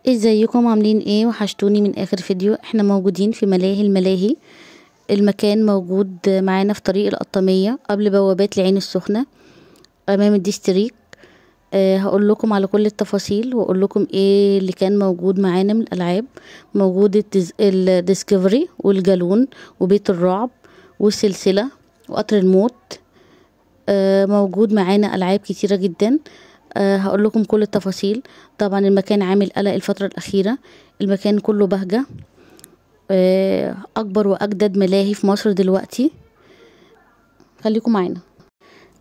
ازيكم عاملين ايه؟ وحشتوني من اخر فيديو. احنا موجودين في ملاهي الملاهي. المكان موجود معانا في طريق القطامية قبل بوابات العين السخنة امام الديستريك. هقول لكم على كل التفاصيل واقول لكم ايه اللي كان موجود معانا من الالعاب. موجود الديسكفري والجالون وبيت الرعب والسلسلة وقطر الموت. موجود معانا العاب كتيرة جدا. هقول لكم كل التفاصيل. طبعا المكان عامل قلق الفترة الأخيرة. المكان كله بهجة. أكبر وأجدد ملاهي في مصر دلوقتي. خليكم معانا.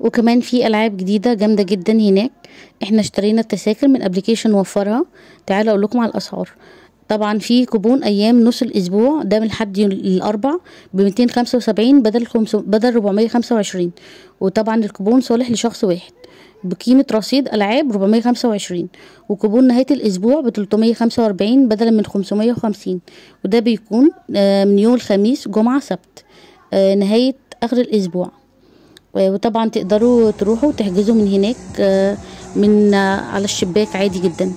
وكمان في ألعاب جديدة جامدة جدا هناك. احنا اشترينا التذاكر من ابليكيشن وفرها. تعالوا أقول لكم على الأسعار. طبعا في كوبون أيام نص الأسبوع ده من الحد للأربع ب275 بدل 425. وطبعا الكوبون صالح لشخص واحد بقيمة رصيد ألعاب 425. وكوبون نهاية الأسبوع ب345 بدلا من 550. وده بيكون من يوم الخميس جمعة سبت نهاية آخر الأسبوع. وطبعا تقدروا تروحوا وتحجزوا من هناك من على الشباك عادي جدا.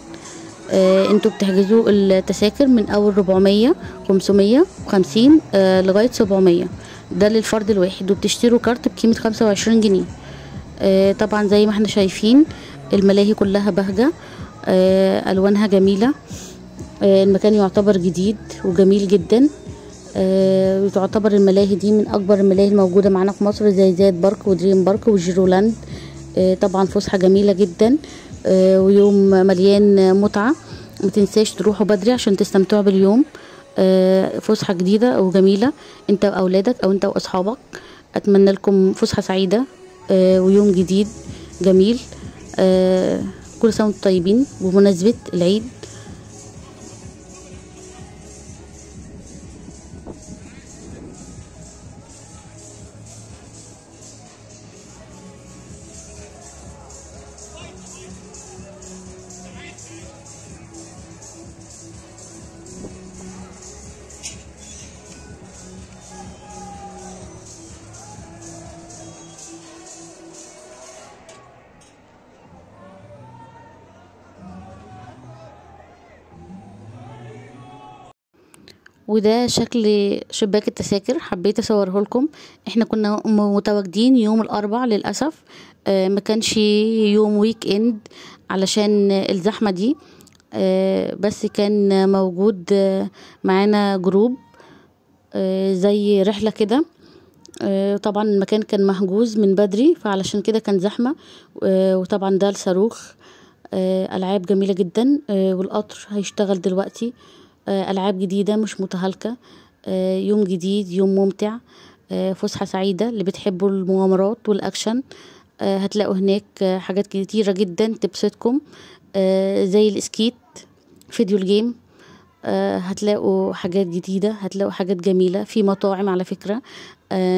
انتوا بتحجزوا التذاكر من أول 400 550 لغاية 700. ده للفرد الواحد وبتشتروا كارت بقيمة 25 جنيه. طبعا زي ما احنا شايفين الملاهي كلها بهجة. ألوانها جميلة. المكان يعتبر جديد وجميل جدا. وتعتبر الملاهي دي من أكبر الملاهي الموجودة معانا في مصر زي زايد بارك ودريم بارك وجيرولاند. طبعا فسحة جميلة جدا. ويوم مليان متعة. متنساش تروحوا بدري عشان تستمتعوا باليوم. فسحة جديدة وجميلة انت وأولادك أو انت وأصحابك. أتمنى لكم فسحة سعيدة ويوم جديد جميل. كل سنة وانتم طيبين بمناسبة العيد. وده شكل شباك التذاكر حبيت اصوره لكم. احنا كنا متواجدين يوم الاربع للاسف. ما كانش يوم ويك اند علشان الزحمه دي. بس كان موجود معانا جروب زي رحله كده. طبعا المكان كان محجوز من بدري فعلشان كده كان زحمه. وطبعا ده الصاروخ. العاب جميله جدا. والقطر هيشتغل دلوقتي. ألعاب جديدة مش متهالكة. يوم جديد يوم ممتع. فسحة سعيدة اللي بتحبوا المغامرات والأكشن. هتلاقوا هناك حاجات كتيرة جدا تبسطكم. زي الاسكيت فيديو الجيم. هتلاقوا حاجات جديدة. هتلاقوا حاجات جميلة في مطاعم على فكرة.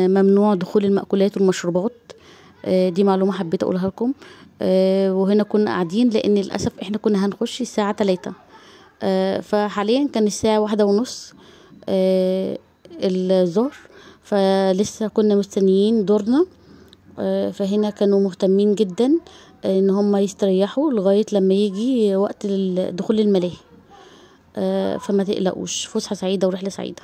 ممنوع دخول المأكولات والمشروبات. دي معلومة حبيت أقولها لكم. وهنا كنا قاعدين لأن للأسف احنا كنا هنخش الساعة 3. فحاليا كان الساعة 1:30 الظهر. فلسه كنا مستنيين دورنا. فهنا كانوا مهتمين جدا ان هم يستريحوا لغاية لما يجي وقت دخول الملاهي. فما تقلقوش. فسحة سعيدة ورحلة سعيدة.